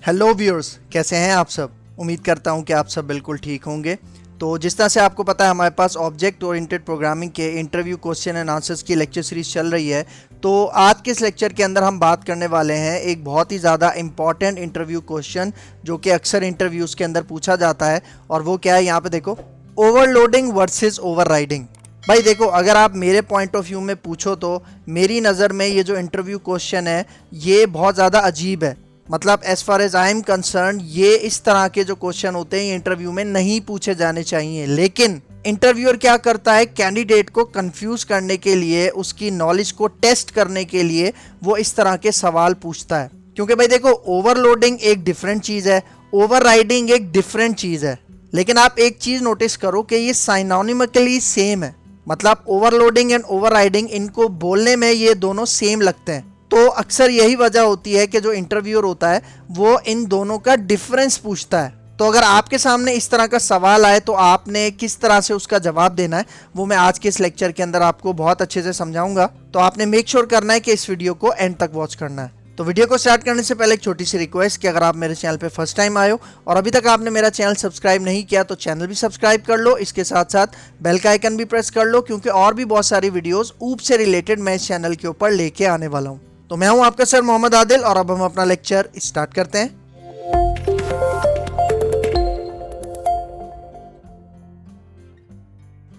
Hello viewers, कैसे हैं आप सब। उम्मीद करता हूं कि आप सब बिल्कुल ठीक होंगे। तो जिस तरह से आपको पता है हमारे पास ऑब्जेक्ट ओरिएंटेड प्रोग्रामिंग के इंटरव्यू क्वेश्चन एंड आंसर्स की लेक्चर सीरीज चल रही है। तो आज के इस लेक्चर के अंदर हम बात करने वाले हैं एक बहुत ही ज़्यादा इंपॉर्टेंट इंटरव्यू क्वेश्चन जो कि अक्सर इंटरव्यूज़ के अंदर पूछा जाता है। और वो क्या है, यहाँ पे देखो, ओवरलोडिंग वर्सेस ओवरराइडिंग। भाई देखो, अगर आप मेरे पॉइंट ऑफ व्यू में पूछो तो मेरी नज़र में ये जो इंटरव्यू क्वेश्चन है ये बहुत ज़्यादा अजीब है। मतलब as far as I am concern ये इस तरह के जो क्वेश्चन होते हैं ये इंटरव्यू में नहीं पूछे जाने चाहिए। लेकिन इंटरव्यूअर क्या करता है, कैंडिडेट को कंफ्यूज करने के लिए, उसकी नॉलेज को टेस्ट करने के लिए वो इस तरह के सवाल पूछता है। क्योंकि भाई देखो, ओवरलोडिंग एक डिफरेंट चीज़ है, ओवरराइडिंग एक डिफरेंट चीज़ है। लेकिन आप एक चीज़ नोटिस करो कि ये साइनोनिमिकली सेम है। मतलब ओवरलोडिंग एंड ओवरराइडिंग, इनको बोलने में ये दोनों सेम लगते हैं। तो अक्सर यही वजह होती है कि जो इंटरव्यूअर होता है वो इन दोनों का डिफरेंस पूछता है। तो अगर आपके सामने इस तरह का सवाल आए तो आपने किस तरह से उसका जवाब देना है वो मैं आज के इस लेक्चर के अंदर आपको बहुत अच्छे से समझाऊंगा। तो आपने मेक श्योर करना है कि इस वीडियो को एंड तक वॉच करना है। तो वीडियो को स्टार्ट करने से पहले एक छोटी सी रिक्वेस्ट कि अगर आप मेरे चैनल पे फर्स्ट टाइम आए हो और अभी तक आपने मेरा चैनल सब्सक्राइब नहीं किया तो चैनल भी सब्सक्राइब कर लो। इसके साथ साथ बेल का आइकन भी प्रेस कर लो, क्योंकि और भी बहुत सारी वीडियोस ऊप से रिलेटेड मैं इस चैनल के ऊपर लेके आने वाला हूँ। तो मैं हूं आपका सर मोहम्मद आदिल और अब हम अपना लेक्चर स्टार्ट करते हैं।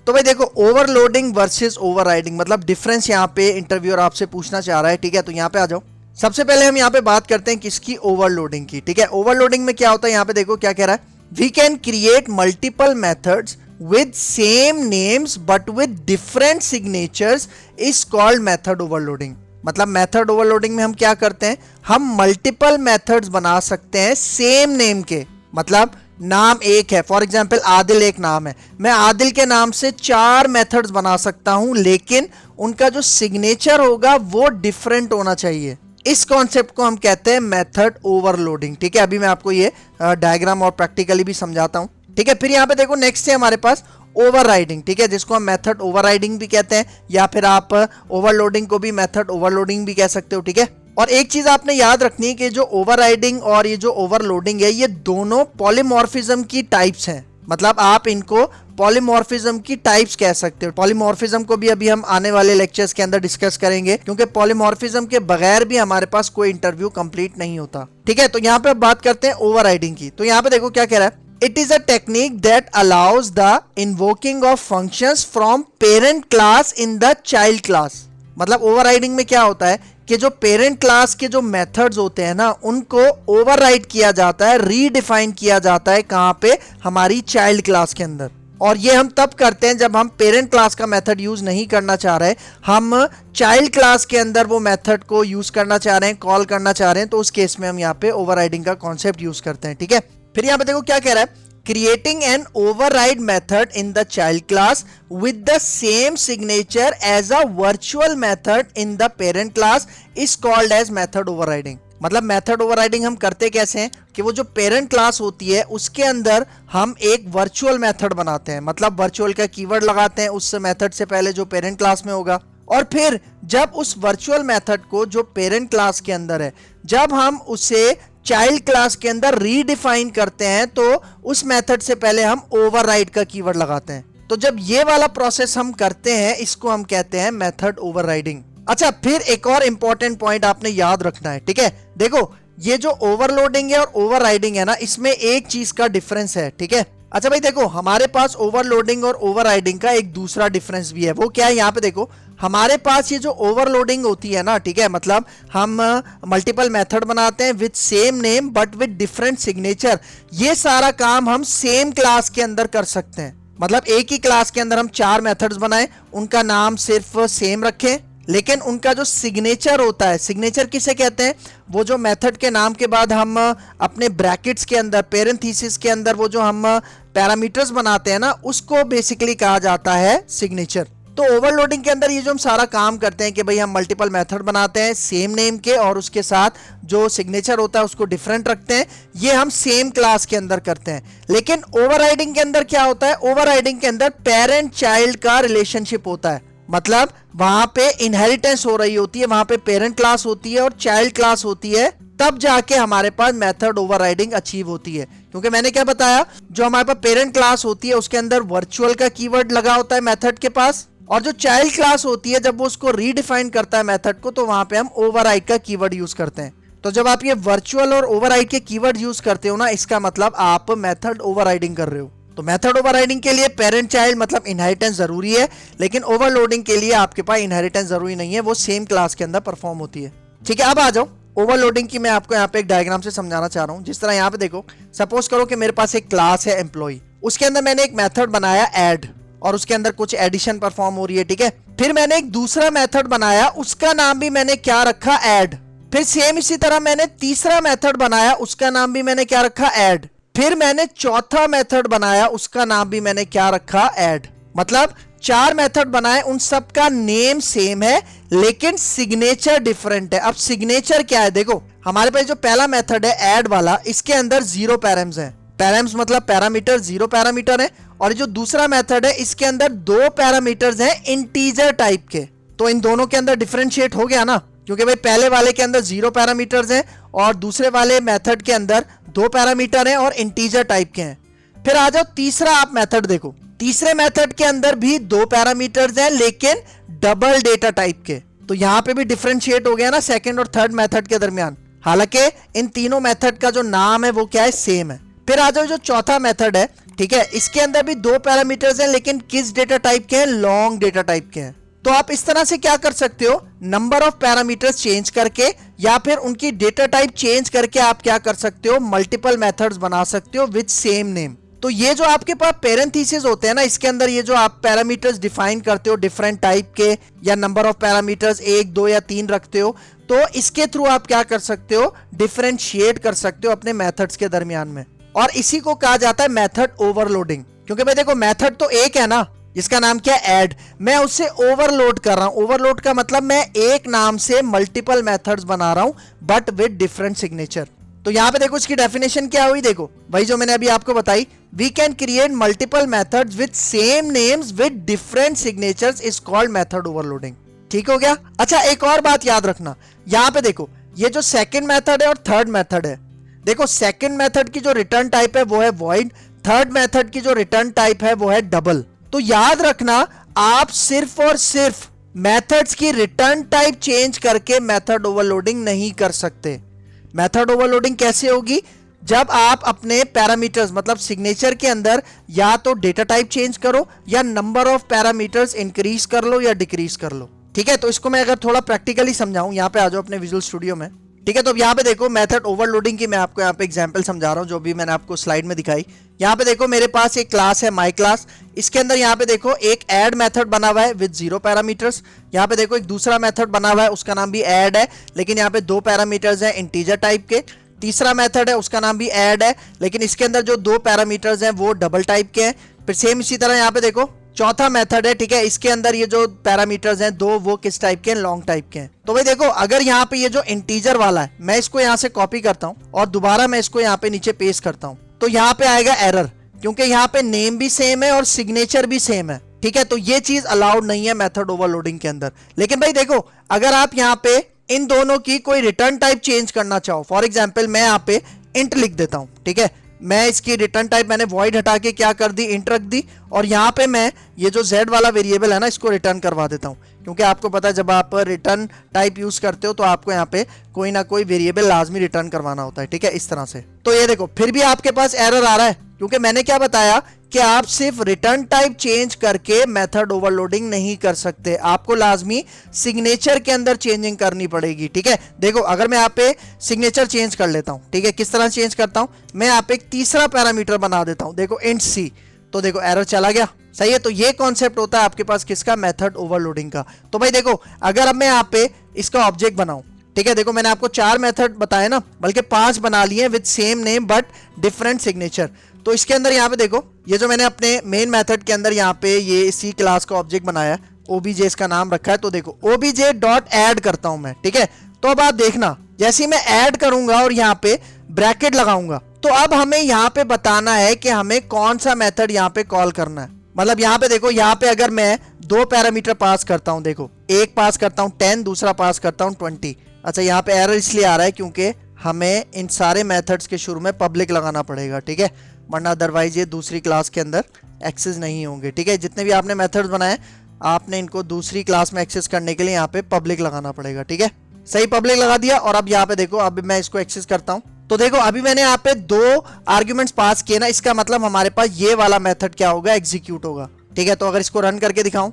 तो भाई देखो, ओवरलोडिंग वर्सेस ओवरराइडिंग, मतलब डिफरेंस यहाँ पे इंटरव्यूअर आपसे पूछना चाह रहा है। ठीक है, तो यहाँ पे आ जाओ। सबसे पहले हम यहाँ पे बात करते हैं किसकी, ओवरलोडिंग की। ठीक है, ओवरलोडिंग में क्या होता है, यहाँ पे देखो क्या कह रहा है, we can create multiple methods with same names but with different signatures is called method overloading। मतलब मेथड ओवरलोडिंग में हम क्या करते हैं, हम मल्टीपल मेथड्स बना सकते हैं सेम नेम के। मतलब नाम एक है, फॉर एग्जांपल आदिल एक नाम है, मैं आदिल के नाम से 4 मेथड्स बना सकता हूं, लेकिन उनका जो सिग्नेचर होगा वो डिफरेंट होना चाहिए। इस कॉन्सेप्ट को हम कहते हैं मेथड ओवरलोडिंग। ठीक है, अभी मैं आपको ये डायग्राम और प्रैक्टिकली भी समझाता हूं। ठीक है, फिर यहाँ पे देखो नेक्स्ट है हमारे पास ओवरराइडिंग। ठीक है, जिसको हम मेथड ओवरराइडिंग भी कहते हैं, या फिर आप ओवरलोडिंग को भी मेथड ओवरलोडिंग भी कह सकते हो। ठीक है, और एक चीज आपने याद रखनी है कि जो ओवरराइडिंग और ये जो ओवरलोडिंग है ये दोनों पॉलीमॉर्फिज्म की टाइप्स हैं। मतलब आप इनको पॉलीमॉर्फिज्म की टाइप्स कह सकते हो। पॉलीमॉर्फिज्म को भी अभी हम आने वाले लेक्चर्स के अंदर डिस्कस करेंगे, क्योंकि पॉलीमॉर्फिज्म के बगैर भी हमारे पास कोई इंटरव्यू कंप्लीट नहीं होता। ठीक है, तो यहाँ पे बात करते हैं ओवरराइडिंग की। तो यहाँ पे देखो क्या कह रहा है, it is a technique that allows the invoking of functions from parent class in the child class। मतलब ओवरराइडिंग में क्या होता है कि जो पेरेंट क्लास के जो मेथड्स होते हैं ना, उनको ओवरराइड किया जाता है, रीडिफाइन किया जाता है, कहां पे, हमारी चाइल्ड क्लास के अंदर। और ये हम तब करते हैं जब हम पेरेंट क्लास का मेथड यूज नहीं करना चाह रहे, हम चाइल्ड क्लास के अंदर वो मेथड को यूज करना चाह रहे हैं, कॉल करना चाह रहे हैं, तो उस केस में हम यहाँ पे ओवरराइडिंग का कॉन्सेप्ट यूज करते हैं। ठीक है, फिर यहाँ पे देखो क्या कह रहा है, creating an override method in the child class with the same signature as a virtual method in the parent class is called as method overriding. मतलब मेथड ओवरराइडिंग हम करते कैसे हैं कि वो जो पेरेंट क्लास होती है उसके अंदर हम एक वर्चुअल मेथड बनाते हैं। मतलब वर्चुअल का कीवर्ड लगाते हैं उस मेथड से पहले जो पेरेंट क्लास में होगा, और फिर जब उस वर्चुअल मेथड को जो पेरेंट क्लास के अंदर है, जब हम उसे चाइल्ड क्लास के अंदर रीडिफाइन करते हैं तो उस मेथड से पहले हम ओवरराइड का कीवर्ड लगाते हैं। तो जब ये वाला प्रोसेस हम करते हैं इसको हम कहते हैं मेथड ओवरराइडिंग। अच्छा, फिर एक और इंपॉर्टेंट पॉइंट आपने याद रखना है। ठीक है, देखो ये जो ओवरलोडिंग है और ओवरराइडिंग है ना, इसमें एक चीज का डिफरेंस है। ठीक है, अच्छा भाई देखो, हमारे पास ओवरलोडिंग और ओवरराइडिंग का एक दूसरा डिफरेंस भी है। वो क्या है, यहाँ पे देखो, हमारे पास ये जो ओवरलोडिंग होती है ना, ठीक है, मतलब हम मल्टीपल मेथड बनाते हैं with same name but with different signature. ये सारा काम हम सेम क्लास के अंदर कर सकते हैं। मतलब एक ही क्लास के अंदर हम 4 मेथड्स बनाएं, उनका नाम सिर्फ सेम रखें, लेकिन उनका जो सिग्नेचर होता है, सिग्नेचर किसे कहते हैं, वो जो मेथड के नाम के बाद हम अपने ब्रैकेट्स के अंदर, पेरेंथीसिस के अंदर वो जो हम पैरामीटर्स बनाते हैं ना, उसको बेसिकली कहा जाता है सिग्नेचर। तो ओवरलोडिंग के अंदर ये जो हम सारा काम करते हैं कि भाई हम मल्टीपल मेथड बनाते हैं सेम नेम के और उसके साथ जो सिग्नेचर होता है उसको डिफरेंट रखते हैं, ये हम सेम क्लास के अंदर करते हैं। लेकिन ओवरराइडिंग के अंदर क्या होता है, ओवरराइडिंग के अंदर पेरेंट चाइल्ड का रिलेशनशिप होता है। मतलब वहां पे इनहेरिटेंस हो रही होती है, वहां पे पेरेंट क्लास होती है और चाइल्ड क्लास होती है, तब जाके हमारे पास मेथड ओवरराइडिंग अचीव होती है। क्योंकि मैंने क्या बताया, जो हमारे पास पेरेंट क्लास होती है उसके अंदर वर्चुअल का कीवर्ड लगा होता है मेथड के पास, और जो चाइल्ड क्लास होती है जब वो उसको रीडिफाइन करता है मेथड को, तो वहां पे हम ओवरराइड का कीवर्ड यूज करते हैं। तो जब आप ये वर्चुअल और ओवरराइड के कीवर्ड यूज करते हो ना, इसका मतलब आप मेथड ओवरराइडिंग कर रहे हो। तो मेथड ओवरराइडिंग के लिए पेरेंट चाइल्ड मतलब इनहेरिटेंस जरूरी है, लेकिन ओवरलोडिंग के लिए आपके पास इनहेरिटेंस जरूरी नहीं है, वो सेम क्लास के अंदर परफॉर्म होती है। ठीक है, अब आ जाओ ओवरलोडिंग की। मैं आपको यहाँ पे एक डायग्राम से समझाना चाह रहा हूँ। जिस तरह यहाँ पे देखो, सपोज करो कि मेरे पास एक क्लास है एम्प्लॉय, उसके अंदर मैंने एक मेथड बनाया ऐड, और उसके अंदर कुछ एडिशन परफॉर्म हो रही है। ठीक है, फिर मैंने एक दूसरा मेथड बनाया, उसका नाम भी मैंने क्या रखा, ऐड। फिर सेम इसी तरह मैंने तीसरा मेथड बनाया, उसका नाम भी मैंने क्या रखा, ऐड। फिर मैंने चौथा मेथड बनाया, उसका नाम भी मैंने क्या रखा, ऐड। मतलब 4 मेथड बनाए, उन सब का नेम सेम है लेकिन सिग्नेचर डिफरेंट है। अब सिग्नेचर क्या है, देखो हमारे पास जो पहला मेथड है ऐड वाला, इसके अंदर 0 पैराम्स है। पैराम्स मतलब पैरामीटर, 0 पैरामीटर है। और जो दूसरा मेथड है इसके अंदर 2 पैरामीटर्स हैं इंटीजर टाइप के। तो इन दोनों के अंदर डिफरेंशिएट हो गया ना, क्योंकि भाई पहले वाले के अंदर 0 पैरामीटर्स हैं और दूसरे वाले मेथड के अंदर 2 पैरामीटर हैं और इंटीजर टाइप के हैं। फिर आ जाओ तीसरा आप मेथड देखो, तीसरे मेथड के अंदर भी 2 पैरामीटर्स हैं लेकिन डबल डेटा टाइप के। तो यहां पे भी डिफरेंशिएट हो गया ना सेकंड और थर्ड मेथड के दरमियान। हालांकि इन तीनों मेथड का जो नाम है वो क्या है, सेम है। फिर आ जाओ जो चौथा मेथड है, ठीक है, इसके अंदर भी 2 पैरामीटर्स हैं लेकिन किस डेटा टाइप के हैं, लॉन्ग डेटा टाइप के हैं। तो आप इस तरह से क्या कर सकते हो, नंबर ऑफ पैरामीटर्स चेंज करके या फिर उनकी डेटा टाइप चेंज करके आप क्या कर सकते हो, मल्टीपल मेथड्स बना सकते हो विद सेम नेम। तो ये जो आपके पास पेरेंथीसिस होते हैं ना, इसके अंदर ये जो आप पैरामीटर्स डिफाइन करते हो डिफरेंट टाइप के, या नंबर ऑफ पैरामीटर्स 1, 2 या 3 रखते हो, तो इसके थ्रू आप क्या कर सकते हो, डिफरेंशिएट कर सकते हो अपने मेथड्स के दरमियान में। और इसी को कहा जाता है मेथड ओवरलोडिंग। क्योंकि भाई देखो मेथड तो एक है ना, जिसका नाम क्या है, ऐड, मैं उससे ओवरलोड कर रहा हूं। ओवरलोड का मतलब मैं एक नाम से मल्टीपल मेथड्स बना रहा हूं बट विद डिफरेंट सिग्नेचर। तो यहां पे देखो इसकी डेफिनेशन क्या हुई, देखो भाई जो मैंने अभी आपको बताई, we can create multiple methods with same names with different signatures is called method overloading. ठीक हो गया। अच्छा एक और बात याद रखना, यहां पे देखो ये जो सेकंड मेथड है और थर्ड मेथड है, देखो सेकंड मेथड की जो रिटर्न टाइप है वो है वॉइड, थर्ड मेथड की जो रिटर्न टाइप है वो है डबल। तो याद रखना आप सिर्फ और सिर्फ मेथड्स की रिटर्न टाइप चेंज करके मेथड ओवरलोडिंग नहीं कर सकते। मेथड ओवरलोडिंग कैसे होगी, जब आप अपने पैरामीटर्स मतलब सिग्नेचर के अंदर या तो डेटा टाइप चेंज करो या नंबर ऑफ पैरामीटर्स इंक्रीज कर लो या डिक्रीज कर लो। ठीक है, तो इसको मैं अगर थोड़ा प्रैक्टिकली समझाऊं, यहाँ पे आ जाओ अपने विजुअल स्टूडियो में। ठीक है, तो यहाँ पे देखो मेथड ओवरलोडिंग की मैं आपको यहाँ पे एग्जांपल समझा रहा हूँ, जो भी मैंने आपको स्लाइड में दिखाई। यहाँ पे देखो मेरे पास एक क्लास है माई क्लास, इसके अंदर यहाँ पे देखो एक ऐड मेथड बना हुआ है विद 0 पैरामीटर्स। यहाँ पे देखो एक दूसरा मेथड बना हुआ है, उसका नाम भी ऐड है लेकिन यहाँ पे 2 पैरामीटर्स हैं इंटीजर टाइप के। तीसरा मेथड है उसका नाम भी ऐड है लेकिन इसके अंदर जो 2 पैरामीटर्स हैं वो डबल टाइप के हैं। फिर सेम इसी तरह यहाँ पे देखो चौथा मेथड है, ठीक है, इसके अंदर ये जो पैरामीटर्स हैं 2 वो किस टाइप के हैं, लॉन्ग टाइप के हैं। तो भाई देखो अगर यहाँ पे ये जो इंटीजर वाला है मैं इसको यहाँ से कॉपी करता हूँ और दोबारा मैं इसको यहाँ पे नीचे पेस्ट करता हूँ, तो यहाँ पे आएगा एरर, क्योंकि यहाँ पे नेम भी सेम है और सिग्नेचर भी सेम है। ठीक है, तो ये चीज अलाउड नहीं है मेथड ओवरलोडिंग के अंदर। लेकिन भाई देखो अगर आप यहाँ पे इन दोनों की कोई रिटर्न टाइप चेंज करना चाहो, फॉर एग्जाम्पल मैं यहाँ पे इंट लिख देता हूँ, ठीक है, मैं इसकी रिटर्न टाइप मैंने वॉइड हटा के क्या कर दी, इंट रख दी, और यहाँ पे मैं ये जो z वाला वेरिएबल है ना इसको रिटर्न करवा देता हूँ। क्योंकि आपको पता है जब आप रिटर्न टाइप यूज करते हो तो आपको यहाँ पे कोई ना कोई वेरिएबल लाजमी रिटर्न करवाना होता है। ठीक है, इस तरह से। तो ये देखो फिर भी आपके पास एरर आ रहा है, क्योंकि मैंने क्या बताया कि आप सिर्फ रिटर्न टाइप चेंज करके मेथड ओवरलोडिंग नहीं कर सकते, आपको लाजमी सिग्नेचर के अंदर चेंजिंग करनी पड़ेगी। ठीक है, देखो अगर मैं यहाँ पे सिग्नेचर चेंज कर लेता हूँ, ठीक है, किस तरह चेंज करता हूँ, मैं यहाँ पे एक तीसरा पैरामीटर बना देता हूँ, देखो इंट सी, तो देखो एरर चला गया। सही है, तो ये कॉन्सेप्ट होता है आपके पास किसका, मेथड ओवरलोडिंग का। तो भाई देखो अगर अब मैं यहाँ पे इसका ऑब्जेक्ट बनाऊं, ठीक है, देखो मैंने आपको 4 मेथड बताए ना, बल्कि 5 बना लिए with same name but different signature. तो इसके अंदर यहाँ पे देखो ये जो मैंने अपने मेन मेथड के अंदर यहाँ पे ये सी क्लास का ऑब्जेक्ट बनाया, ओबीजे इसका नाम रखा है, तो देखो ओबीजे डॉट ऐड करता हूं मैं। ठीक है, तो अब आप देखना जैसे ही मैं ऐड करूंगा और यहाँ पे ब्रैकेट लगाऊंगा, तो अब हमें यहाँ पे बताना है कि हमें कौन सा मेथड यहाँ पे कॉल करना है। मतलब यहाँ पे देखो, यहाँ पे अगर मैं 2 पैरामीटर पास करता हूँ, देखो एक पास करता हूँ 10, दूसरा पास करता हूँ 20। अच्छा यहाँ पे एरर इसलिए आ रहा है क्योंकि हमें इन सारे मेथड्स के शुरू में पब्लिक लगाना पड़ेगा, ठीक है, वरना अदरवाइज ये दूसरी क्लास के अंदर एक्सेस नहीं होंगे, ठीक है। जितने भी आपने मेथड्स बनाए आपने इनको दूसरी क्लास में एक्सेस करने के लिए यहाँ पे पब्लिक लगाना पड़ेगा, ठीक है। सही, पब्लिक लगा दिया। और अब यहाँ पे देखो, अब मैं इसको एक्सेस करता हूँ तो देखो अभी मैंने यहाँ पे 2 आर्ग्यूमेंट्स पास किए ना, इसका मतलब हमारे पास ये वाला मेथड क्या होगा, एग्जीक्यूट होगा, ठीक है। तो अगर इसको रन करके दिखाऊं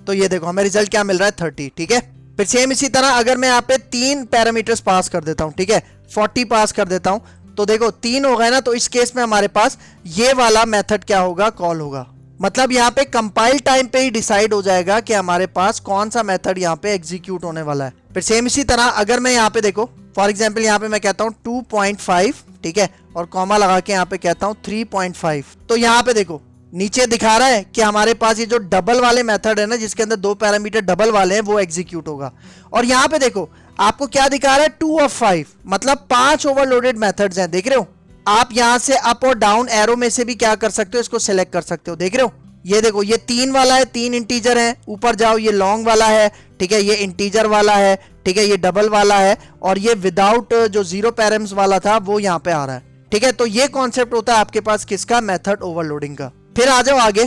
तो ये देखो हमें रिजल्ट क्या मिल रहा है, 30, ठीक है। फिर सेम इसी तरह अगर मैं यहाँ पे 3 पैरामीटर्स पास कर देता हूँ, ठीक है, 40 पास कर देता हूँ, तो देखो 3 हो गए ना, तो इस केस में हमारे पास ये वाला मेथड क्या होगा, कॉल होगा। मतलब यहाँ पे कंपाइल टाइम पे ही डिसाइड हो जाएगा कि हमारे पास कौन सा मेथड यहाँ पे एग्जीक्यूट होने वाला है। फिर सेम इसी तरह अगर मैं यहाँ पे देखो फॉर एग्जांपल यहाँ पे मैं कहता हूँ 2.5, ठीक है, और कॉमा लगा के यहाँ पे कहता हूँ 3.5, तो यहाँ पे देखो नीचे दिखा रहा है कि हमारे पास ये जो डबल वाले मेथड है ना, जिसके अंदर 2 पैरामीटर डबल वाले हैं, वो एग्जीक्यूट होगा। और यहाँ पे देखो आपको क्या दिखा रहा है, 2 of 5, मतलब 5 ओवरलोडेड मेथड्स हैं, देख रहे हो। आप यहां से अप और डाउन एरो में से भी क्या कर सकते हो, इसको सिलेक्ट कर सकते हो, देख रहे हो। ये देखो ये 3 वाला है, 3 इंटीजर है, ऊपर जाओ ये लॉन्ग वाला है, ठीक है, ये इंटीजर वाला है, ठीक है, ये डबल वाला है, और ये विदाउट जो 0 पैरम्स वाला था वो यहाँ पे आ रहा है, ठीक है। तो ये कॉन्सेप्ट होता है आपके पास किसका, मेथड ओवरलोडिंग का। फिर आ जाओ आगे,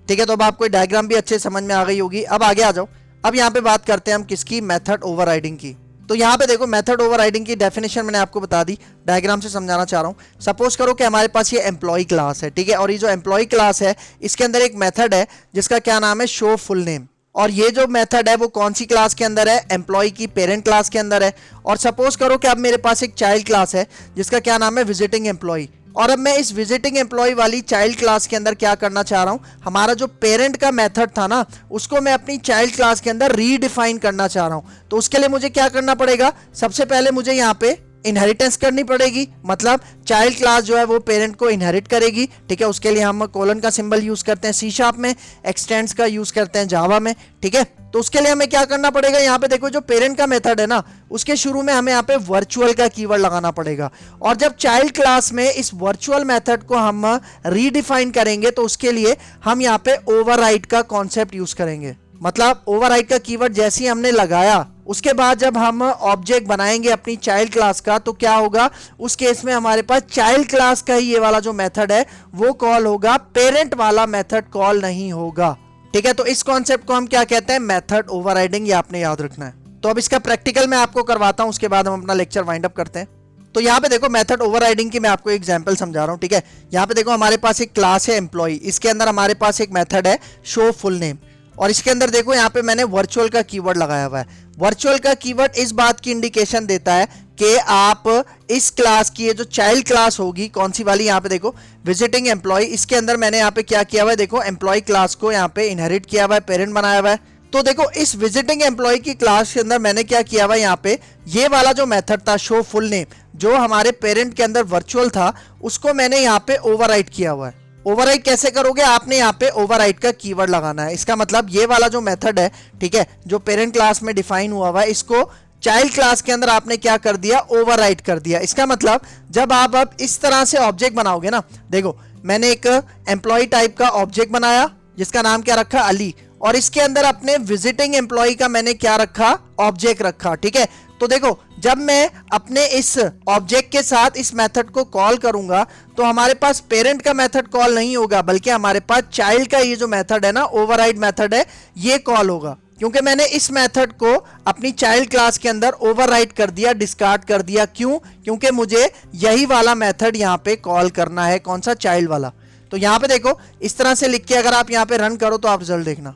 ठीक है, तो अब आपको डायग्राम भी अच्छे समझ में आ गई होगी। अब आगे आ जाओ, अब यहाँ पे बात करते हैं हम किसकी, मेथड ओवरराइडिंग की। तो यहाँ पे देखो मेथड ओवरराइडिंग की डेफिनेशन मैंने आपको बता दी, डायग्राम से समझाना चाह रहा हूँ। सपोज करो कि हमारे पास ये एम्प्लॉय क्लास है, ठीक है, और ये जो एम्प्लॉय क्लास है इसके अंदर एक मेथड है जिसका क्या नाम है, शो फुल नेम। और ये जो मेथड है वो कौन सी क्लास के अंदर है, एम्प्लॉय की पेरेंट क्लास के अंदर है। और सपोज करो कि अब मेरे पास एक चाइल्ड क्लास है जिसका क्या नाम है, विजिटिंग एम्प्लॉय। और अब मैं इस विजिटिंग एम्प्लॉय वाली चाइल्ड क्लास के अंदर क्या करना चाह रहा हूं, हमारा जो पेरेंट का मेथड था ना, उसको मैं अपनी चाइल्ड क्लास के अंदर रीडिफाइन करना चाह रहा हूं। तो उसके लिए मुझे क्या करना पड़ेगा, सबसे पहले मुझे यहाँ पे इनहेरिटेंस करनी पड़ेगी, मतलब चाइल्ड क्लास जो है वो पेरेंट को इनहेरिट करेगी, ठीक है। उसके लिए हम कोलन का सिंबल यूज करते हैं C# में, एक्सटेंड्स का यूज करते हैं जावा में, ठीक है। तो उसके लिए हमें क्या करना पड़ेगा, यहाँ पे देखो जो पेरेंट का मेथड है ना, उसके शुरू में हमें यहाँ पे वर्चुअल का कीवर्ड लगाना पड़ेगा। और जब चाइल्ड क्लास में इस वर्चुअल मेथड को हम रीडिफाइन करेंगे तो उसके लिए हम यहाँ पे ओवरराइड का कॉन्सेप्ट यूज करेंगे। मतलब ओवरराइड का कीवर्ड जैसे ही हमने लगाया, उसके बाद जब हम ऑब्जेक्ट बनाएंगे अपनी चाइल्ड क्लास का, तो क्या होगा, उस केस में हमारे पास चाइल्ड क्लास का ही ये वाला जो मेथड है वो कॉल होगा, पेरेंट वाला मेथड कॉल नहीं होगा, ठीक है। तो इस कॉन्सेप्ट को हम क्या कहते हैं, मेथड ओवरराइडिंग, ये आपने याद रखना है। तो अब इसका प्रैक्टिकल मैं आपको करवाता हूं, उसके बाद हम अपना लेक्चर वाइंड अप करते हैं। तो यहाँ पे देखो मेथड ओवरराइडिंग की मैं आपको एग्जांपल समझा रहा हूँ, ठीक है। यहाँ पे देखो हमारे पास एक क्लास है एम्प्लॉय, इसके अंदर हमारे पास एक मेथड है शो फुल नेम, और इसके अंदर देखो यहाँ पे मैंने वर्चुअल का कीवर्ड लगाया हुआ है। वर्चुअल का कीवर्ड इस बात की इंडिकेशन देता है कि आप इस क्लास की, ये जो चाइल्ड क्लास होगी, कौन सी वाली, यहाँ पे देखो विजिटिंग एम्प्लॉय, इसके अंदर मैंने यहाँ पे क्या किया हुआ है, देखो एम्प्लॉय क्लास को यहाँ पे इनहेरिट किया हुआ है, पेरेंट बनाया हुआ है। तो देखो इस विजिटिंग एम्प्लॉय की क्लास के अंदर मैंने क्या किया हुआ है, यहाँ पे ये वाला जो मेथड था शो फुल नेम, जो हमारे पेरेंट के अंदर वर्चुअल था, उसको मैंने यहाँ पे ओवरराइड किया हुआ है। ओवरराइड कैसे करोगे, आपने यहाँ पे ओवरराइड का कीवर्ड लगाना है। इसका मतलब ये वाला जो मेथड है, ठीक है, जो पेरेंट क्लास में डिफाइन हुआ हुआ है, इसको चाइल्ड क्लास के अंदर आपने क्या कर दिया, ओवरराइड कर दिया। इसका मतलब जब आप अब इस तरह से ऑब्जेक्ट बनाओगे ना, देखो मैंने एक एम्प्लॉय टाइप का ऑब्जेक्ट बनाया जिसका नाम क्या रखा, अली, और इसके अंदर अपने विजिटिंग एम्प्लॉय का मैंने क्या रखा, ऑब्जेक्ट रखा, ठीक है। तो देखो जब मैं अपने इस ऑब्जेक्ट के साथ इस मेथड को कॉल करूंगा तो हमारे पास पेरेंट का मेथड कॉल नहीं होगा, बल्कि हमारे पास चाइल्ड का ये जो मेथड है ना, ओवरराइड मेथड है, ये कॉल होगा, क्योंकि मैंने इस मेथड को अपनी चाइल्ड क्लास के अंदर ओवरराइड कर दिया, डिस्कार्ड कर दिया। क्यों, क्योंकि मुझे यही वाला मेथड यहाँ पे कॉल करना है, कौन सा, चाइल्ड वाला। तो यहाँ पे देखो इस तरह से लिख के अगर आप यहाँ पे रन करो तो आप रिजल्ट देखना,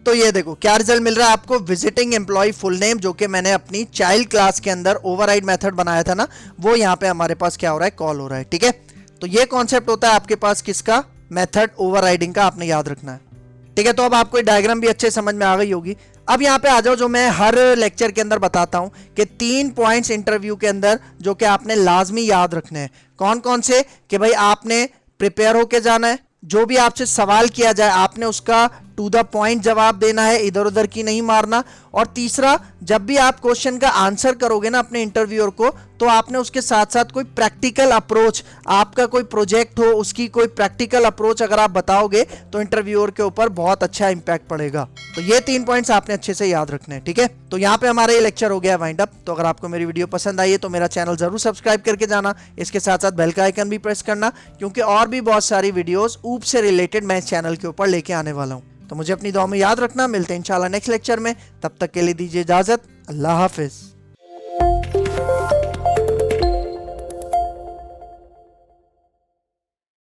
तो ये देखो क्या रिजल्ट मिल रहा है आपको, विजिटिंग एम्प्लॉय फुल नेम, जो कि मैंने अपनी चाइल्ड क्लास के अंदर ओवरराइड मेथड बनाया था ना, वो यहाँ पे हमारे पास क्या हो रहा है, कॉल हो रहा है, ठीक है। तो ये कॉन्सेप्ट होता है आपके पास किसका, मेथड ओवरराइडिंग का, आपने याद रखना है, ठीक है। तो अब आपको डायग्राम भी अच्छे समझ में आ गई होगी। अब यहाँ पे आ जाओ, जो मैं हर लेक्चर के अंदर बताता हूँ कि 3 पॉइंट्स इंटरव्यू के अंदर जो कि आपने लाजमी याद रखने हैं। कौन कौन से, कि भाई आपने प्रिपेयर होके जाना है, जो भी आपसे सवाल किया जाए आपने उसका टू द पॉइंट जवाब देना है, इधर उधर की नहीं मारना। और तीसरा, जब भी आप क्वेश्चन का आंसर करोगे ना अपने इंटरव्यूअर को, तो आपने उसके साथ साथ कोई प्रैक्टिकल अप्रोच, आपका कोई प्रोजेक्ट हो उसकी कोई प्रैक्टिकल अप्रोच अगर आप बताओगे तो इंटरव्यूअर के ऊपर बहुत अच्छा इंपैक्ट पड़ेगा। तो ये 3 पॉइंट्स आपने अच्छे से याद रखने हैं, ठीक है। तो यहाँ पे हमारा ये लेक्चर हो गया वाइंड अप। तो अगर आपको मेरी वीडियो पसंद आई है तो मेरा चैनल जरूर सब्सक्राइब करके जाना, इसके साथ साथ बेल का आइकन भी प्रेस करना, क्योंकि और भी बहुत सारी वीडियोस ऊप से रिलेटेड मैं इस चैनल के ऊपर लेके आने वाला हूँ। तो मुझे अपनी दुआ में याद रखना। मिलते हैं इंशाल्लाह नेक्स्ट लेक्चर में, तब तक के लिए दीजिए इजाजत। अल्लाह हाफिज।